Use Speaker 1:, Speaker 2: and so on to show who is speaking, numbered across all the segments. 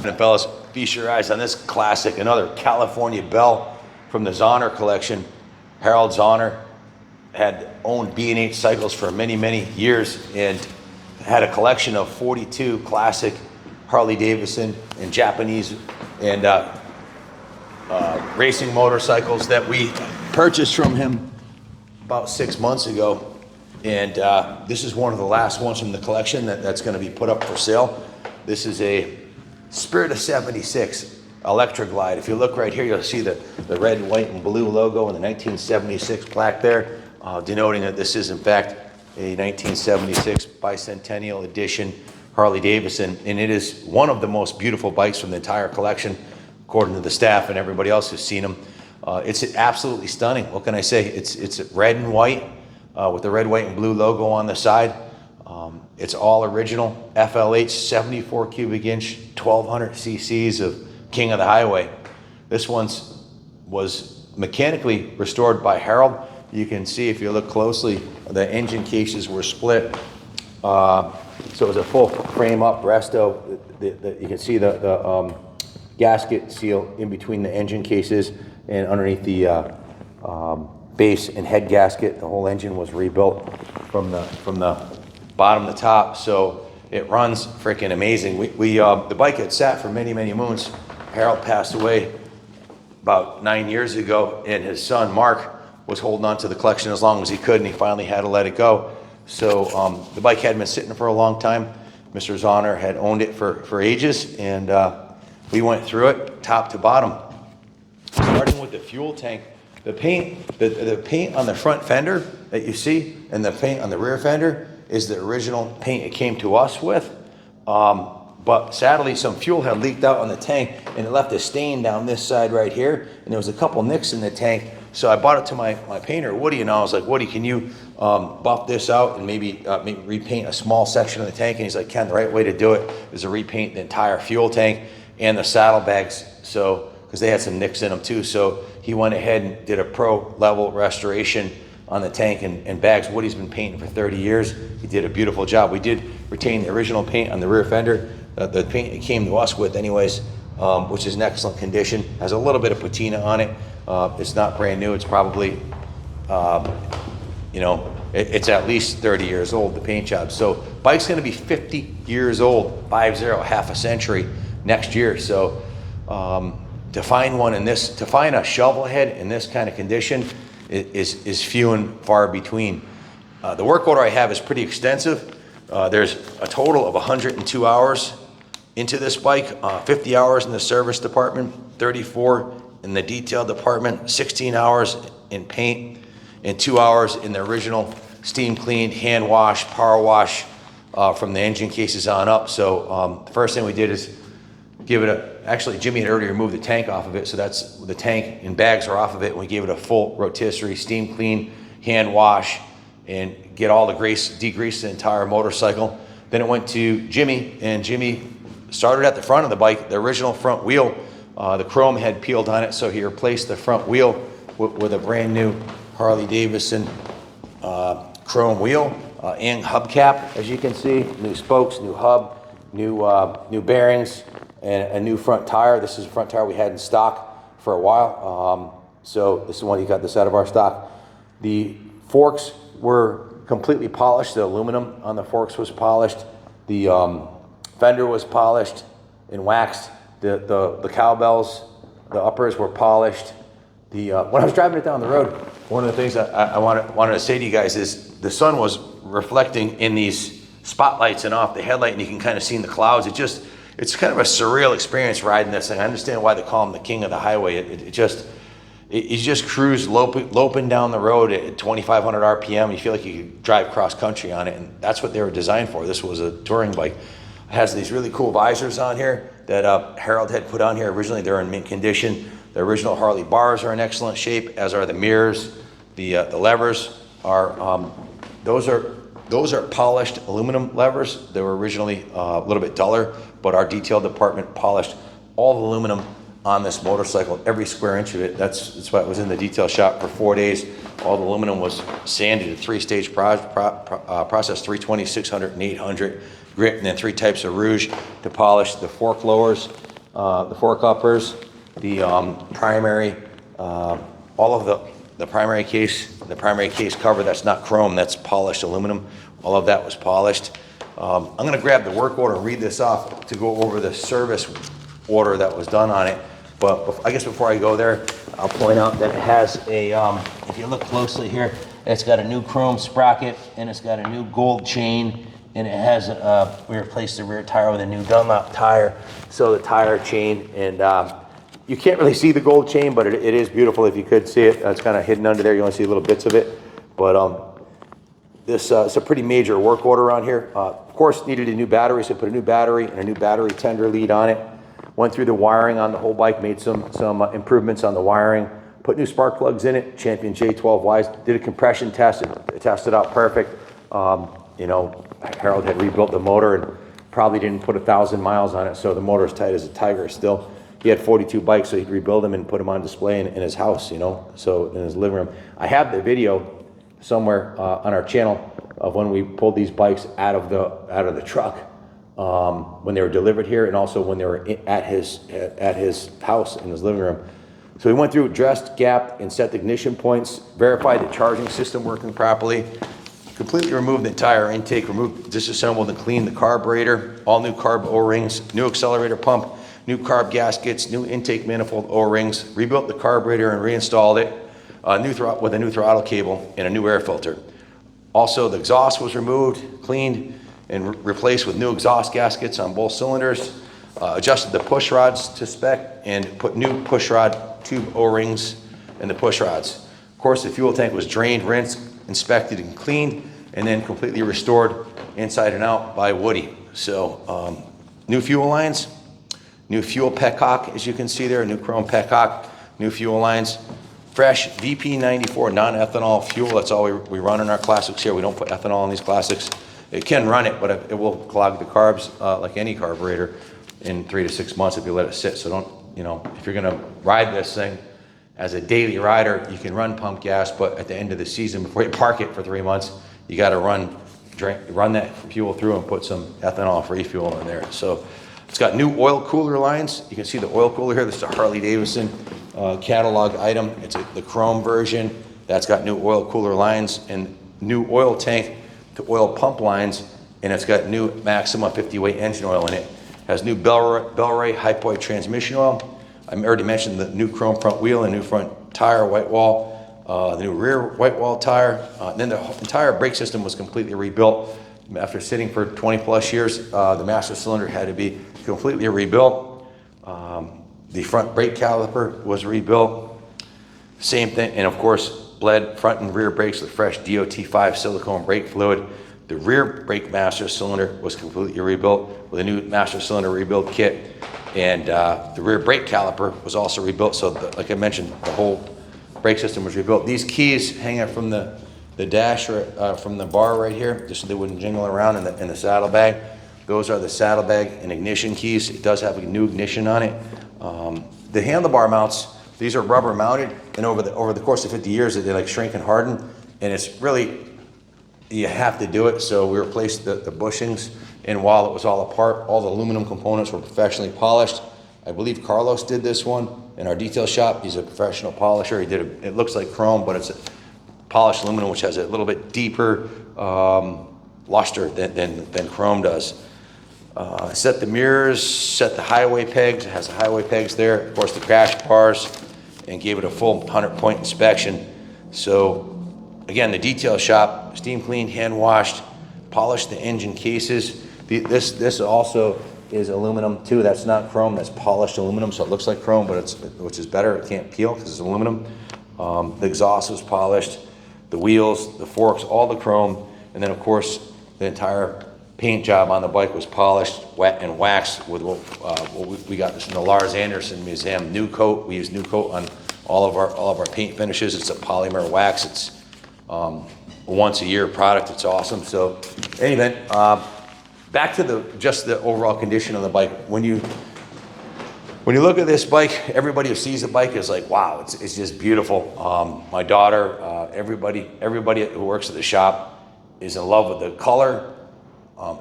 Speaker 1: And fellas, feast your eyes on this classic, another California Belle from the Zahner collection. Harold Zahner had owned B&H Cycles for many, many years and had a collection of 42 classic Harley-Davidson and Japanese and racing motorcycles that we purchased from him about 6 months ago. And this is one of the last ones from the collection that's going to be put up for sale. This is a Spirit of 76 Electra Glide. If you look right here, you'll see the red, white, and blue logo and the 1976 plaque there, denoting that this is in fact a 1976 bicentennial edition Harley-Davidson, and it is one of the most beautiful bikes from the entire collection, according to the staff and everybody else who's seen them. It's absolutely stunning. What can I say? It's red and white with the red, white, and blue logo on the side. It's all original FLH 74 cubic inch, 1200 cc's of King of the Highway. This one was mechanically restored by Harold. You can see if you look closely, the engine cases were split. So it was a full frame up resto. You can see the gasket seal in between the engine cases and underneath the base and head gasket. The whole engine was rebuilt from the bottom to top, so it runs freaking amazing. The bike had sat for many, many moons. Harold passed away about 9 years ago, and his son Mark was holding on to the collection as long as he could, and he finally had to let it go. So the bike had been sitting for a long time. Mr. Zahner had owned it for ages, and we went through it top to bottom. Starting with the fuel tank, the paint on the front fender that you see and the paint on the rear fender is the original paint it came to us with. But sadly, some fuel had leaked out on the tank and it left a stain down this side right here. And there was a couple nicks in the tank. So I brought it to my painter, Woody, and I was like, Woody, can you buff this out and maybe repaint a small section of the tank? And he's like, Ken, the right way to do it is to repaint the entire fuel tank and the saddlebags. So, because they had some nicks in them too. So he went ahead and did a pro level restoration on the tank and bags. Woody's been painting for 30 years. He did a beautiful job. We did retain the original paint on the rear fender, the paint it came to us with anyways, which is in excellent condition. Has a little bit of patina on it. It's not brand new. It's probably, it's at least 30 years old, the paint job. So bike's gonna be 50 years old, 50, half a century next year. So to find a shovel head in this kind of condition is few and far between. The work order I have is pretty extensive. There's a total of 102 hours into this bike, 50 hours in the service department, 34 in the detail department, 16 hours in paint, and 2 hours in the original steam cleaned, hand wash, power wash from the engine cases on up. So the first thing we did is give it actually Jimmy had already removed the tank off of it, so that's the tank and bags are off of it, and we gave it a full rotisserie, steam clean, hand wash, and get all the degrease the entire motorcycle. Then it went to Jimmy, and Jimmy started at the front of the bike, the original front wheel. The chrome had peeled on it, so he replaced the front wheel with a brand new Harley-Davidson chrome wheel and hubcap, as you can see. New spokes, new hub, new bearings, and a new front tire. This is a front tire we had in stock for a while. So this is one, he got this out of our stock. The forks were completely polished. The aluminum on the forks was polished. The fender was polished and waxed. The cowbells, the uppers were polished. When I was driving it down the road, one of the things I wanted to say to you guys is the sun was reflecting in these spotlights and off the headlight, and you can kind of see in the clouds. It's kind of a surreal experience riding this thing. I understand why they call him the King of the Highway. You just cruise loping down the road at 2,500 RPM. You feel like you could drive cross country on it, and that's what they were designed for. This was a touring bike. It has these really cool visors on here that Harold had put on here originally. They're in mint condition. The original Harley bars are in excellent shape, as are the mirrors. The levers are those are polished aluminum levers. They were originally a little bit duller, but our detail department polished all the aluminum on this motorcycle, every square inch of it. That's why it was in the detail shop for 4 days. All the aluminum was sanded, a three-stage process, 320, 600, and 800 grit, and then 3 types of rouge to polish the fork lowers the fork uppers, the primary, all of the primary case cover, that's not chrome, that's polished aluminum. All of that was polished. I'm gonna grab the work order and read this off to go over the service order that was done on it. But I guess before I go there, I'll point out that it has a, if you look closely here, it's got a new chrome sprocket and it's got a new gold chain, and it has, we replaced the rear tire with a new Dunlop tire. So the tire chain, and you can't really see the gold chain, but it is beautiful if you could see it. It's kind of hidden under there. You only see little bits of it. But this it's a pretty major work order on here. Of course, needed a new battery, so put a new battery and a new battery tender lead on it. Went through the wiring on the whole bike, made some improvements on the wiring, put new spark plugs in it, Champion J12Ys, did a compression test, it tested out perfect. You know, Harold had rebuilt the motor and probably didn't put 1,000 miles on it, so the motor is tight as a tiger still. He had 42 bikes, so he'd rebuild them and put them on display in his house, you know, so in his living room. I have the video somewhere on our channel of when we pulled these bikes out of the truck. When they were delivered here, and also when they were at his house in his living room. So we went through, dressed, gapped, and set the ignition points, verified the charging system working properly, completely removed the entire intake, disassembled and cleaned the carburetor, all new carb O-rings, new accelerator pump, new carb gaskets, new intake manifold O-rings, rebuilt the carburetor and reinstalled it with a new throttle cable and a new air filter. Also, the exhaust was removed, cleaned, and replaced with new exhaust gaskets on both cylinders, adjusted the push rods to spec, and put new push rod tube O-rings in the push rods. Of course, the fuel tank was drained, rinsed, inspected, and cleaned, and then completely restored inside and out by Woody. So, new fuel lines, new fuel petcock, as you can see there, new chrome petcock, new fuel lines, fresh VP94 non-ethanol fuel. That's all we run in our classics here. We don't put ethanol in these classics. It can run it, but it will clog the carbs like any carburetor in 3 to 6 months if you let it sit. So don't, you know, if you're gonna ride this thing as a daily rider, you can run pump gas, but at the end of the season, before you park it for 3 months, you gotta run that fuel through and put some ethanol-free fuel in there. So it's got new oil cooler lines. You can see the oil cooler here. This is a Harley-Davidson catalog item. It's the chrome version. That's got new oil cooler lines and new oil tank to oil pump lines, and it's got new Maxima 50-weight engine oil in it. Has new Bellray Hypoid transmission oil. I already mentioned the new chrome front wheel and new front tire white wall, the new rear white wall tire. Then the entire brake system was completely rebuilt. After sitting for 20 plus years, the master cylinder had to be completely rebuilt. The front brake caliper was rebuilt. Same thing, and of course, bled front and rear brakes with fresh DOT5 silicone brake fluid. The rear brake master cylinder was completely rebuilt with a new master cylinder rebuild kit, and the rear brake caliper was also rebuilt. So like I mentioned, the whole brake system was rebuilt. These keys hanging from the dash or from the bar right here, just so they wouldn't jingle around in the saddlebag. Those are the saddlebag and ignition keys. It does have a new ignition on it. The handlebar mounts, these are rubber mounted, and over the course of 50 years, they like shrink and harden, and it's really, you have to do it. So we replaced the bushings, and while it was all apart, all the aluminum components were professionally polished. I believe Carlos did this one in our detail shop. He's a professional polisher. He did it looks like chrome, but it's a polished aluminum, which has a little bit deeper luster than chrome does. Set the mirrors, set the highway pegs. It has the highway pegs there. Of course, the crash bars, and gave it a full 100-point inspection. So again, the detail shop, steam cleaned, hand washed, polished the engine cases. This also is aluminum too. That's not chrome, that's polished aluminum, so it looks like chrome, but which is better. It can't peel because it's aluminum. The exhaust was polished, the wheels, the forks, all the chrome, and then of course the entire paint job on the bike was polished, wet, and waxed with what we got this from the Lars Anderson Museum. New coat. We use new coat on all of our paint finishes. It's a polymer wax. It's a once a year product. It's awesome. So, anyway, back to just the overall condition of the bike. When you look at this bike, everybody who sees the bike is like, wow, it's just beautiful. My daughter, everybody who works at the shop is in love with the color,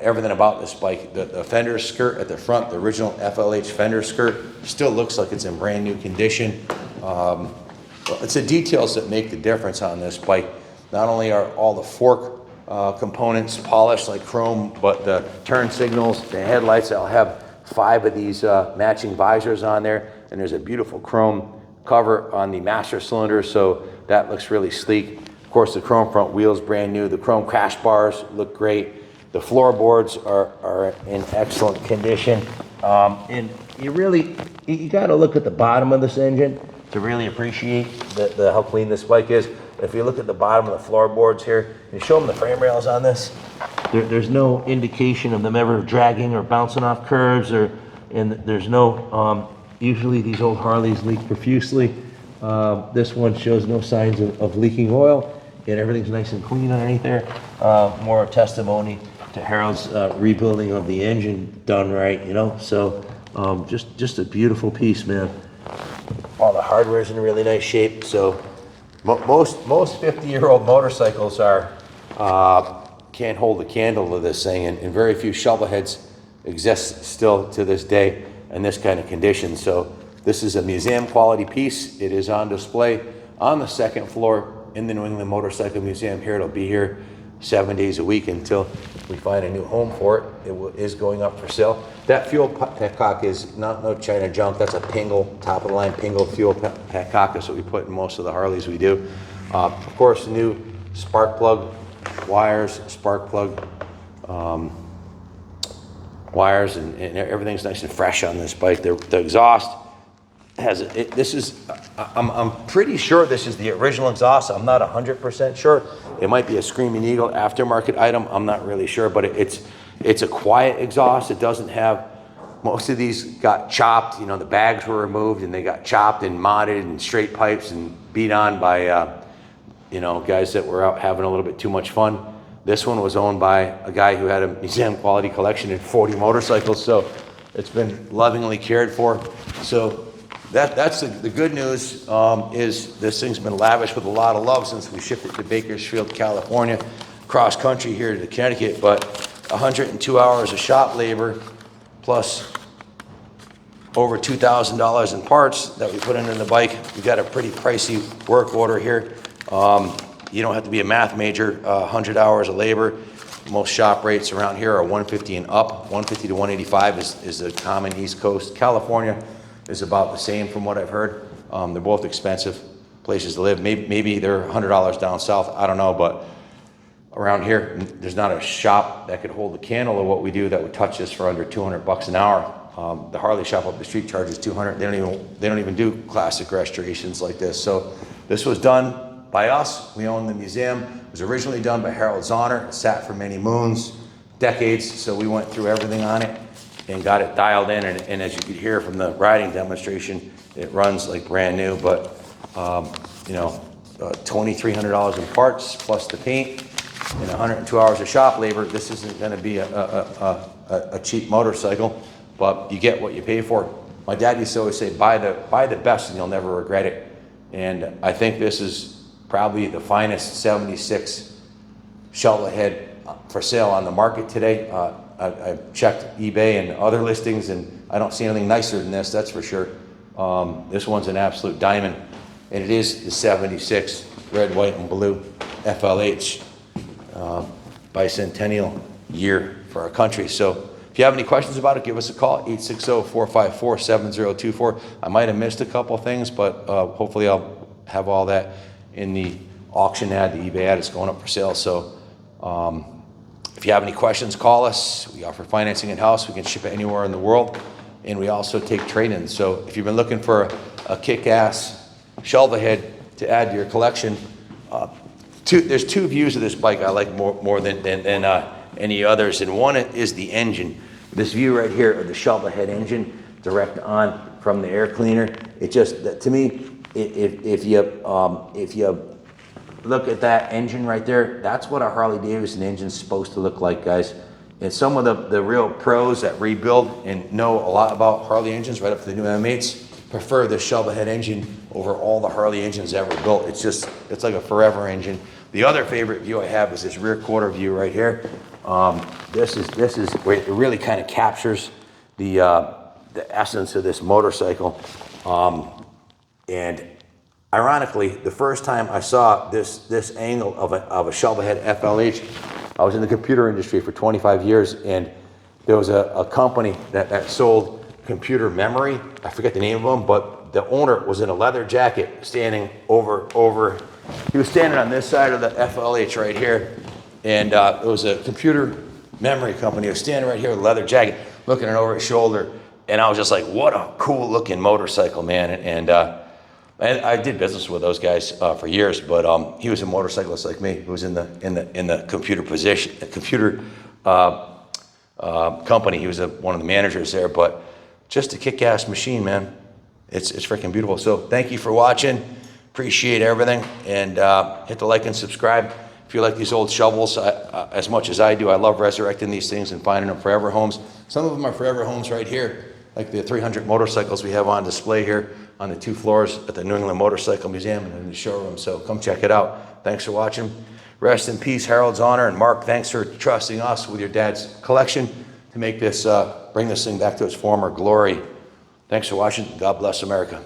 Speaker 1: everything about this bike. The fender skirt at the front, the original FLH fender skirt, still looks like it's in brand new condition. It's the details that make the difference on this bike. Not only are all the fork components polished like chrome, but the turn signals, the headlights, I'll have 5 of these matching visors on there, and there's a beautiful chrome cover on the master cylinder, so that looks really sleek. Of course, the chrome front wheels brand new. The chrome crash bars look great. The floorboards are in excellent condition. And you got to look at the bottom of this engine to really appreciate how clean this bike is. If you look at the bottom of the floorboards here, and show them the frame rails on this, there's no indication of them ever dragging or bouncing off curves, and there's no, usually these old Harleys leak profusely. This one shows no signs of leaking oil, and everything's nice and clean underneath there. More testimony to Harold's rebuilding of the engine done right, you know. So just a beautiful piece, man. All the hardware's in really nice shape. So most 50-year-old motorcycles can't hold a candle to this thing, and very few shovel heads exist still to this day in this kind of condition. So this is a museum quality piece. It is on display on the 2nd floor in the New England Motorcycle Museum here. It'll be here 7 days a week until we find a new home for it. It is going up for sale. That fuel petcock is no China junk. That's a Pingle, top of the line Pingle fuel petcock. That's what we put in most of the Harleys we do. Of course, new spark plug wires, spark plug wires, and everything's nice and fresh on this bike. The exhaust has I'm pretty sure this is the original exhaust. I'm not 100% sure. It might be a Screaming Eagle aftermarket item. I'm not really sure, but it's a quiet exhaust. It doesn't have, most of these got chopped, you know, the bags were removed and they got chopped and modded and straight pipes and beat on by you know, guys that were out having a little bit too much fun. This one was owned by a guy who had a museum quality collection in 40 motorcycles, so it's been lovingly cared for. So that's the good news, is this thing's been lavished with a lot of love since we shipped it to Bakersfield, California, cross country here to Connecticut. But 102 hours of shop labor plus over $2,000 in parts that we put into the bike. We got a pretty pricey work order here. You don't have to be a math major. 100 hours of labor. Most shop rates around here are 150 and up. 150 to 185 is the common East Coast. California is about the same from what I've heard. They're both expensive places to live. Maybe they're $100 down south. I don't know, but around here, there's not a shop that could hold a candle of what we do that would touch this for under 200 bucks an hour. The Harley shop up the street charges 200. They don't even do classic restorations like this. So this was done by us. We own the museum. It was originally done by Harold Zahner. It sat for many moons, decades. So we went through everything on it and got it dialed in. And as you could hear from the riding demonstration, it runs like brand new. But you know, $2,300 in parts plus the paint and 102 hours of shop labor. This isn't going to be a cheap motorcycle, but you get what you pay for. My dad used to always say, buy the best and you'll never regret it. And I think this is probably the finest 76 shovel head for sale on the market today. I've checked eBay and other listings, and I don't see anything nicer than this, that's for sure. This one's an absolute diamond, and it is the 76 red, white, and blue FLH bicentennial year for our country. So if you have any questions about it, give us a call, 860-454-7024. I might have missed a couple things, but hopefully I'll have all that in the auction ad, the eBay ad is going up for sale. So if you have any questions, call us. We offer financing in-house. We can ship it anywhere in the world. And we also take trade-ins. So if you've been looking for a kick-ass shovel head to add to your collection, there's two views of this bike I like more than any others. And one is the engine. This view right here of the shovel head engine direct on from the air cleaner. It just, to me, if you look at that engine right there, that's what a Harley-Davidson engine's supposed to look like, guys. And some of the real pros that rebuild and know a lot about Harley engines, right up to the new M8s, prefer the shovel head engine over all the Harley engines ever built. It's like a forever engine. The other favorite view I have is this rear quarter view right here. This is where it really kind of captures the essence of this motorcycle. And ironically, the first time I saw this angle of a shovel head FLH, I was in the computer industry for 25 years, and there was a company that sold computer memory. I forget the name of them, but the owner was in a leather jacket standing over. He was standing on this side of the FLH right here, and it was a computer memory company. He was standing right here with a leather jacket, looking over his shoulder, and I was just like, what a cool looking motorcycle, man. And I did business with those guys for years, but he was a motorcyclist like me, who was in the computer company. He was one of the managers there, but just a kick-ass machine, man. It's freaking beautiful. So thank you for watching. Appreciate everything, and hit the like and subscribe. If you like these old shovels as much as I do, I love resurrecting these things and finding them forever homes. Some of them are forever homes right here, like the 300 motorcycles we have on display here on the 2 floors at the New England Motorcycle Museum and in the showroom. So come check it out. Thanks for watching. Rest in peace, Harold's Honor. And Mark, thanks for trusting us with your dad's collection to make this, bring this thing back to its former glory. Thanks for watching. God bless America.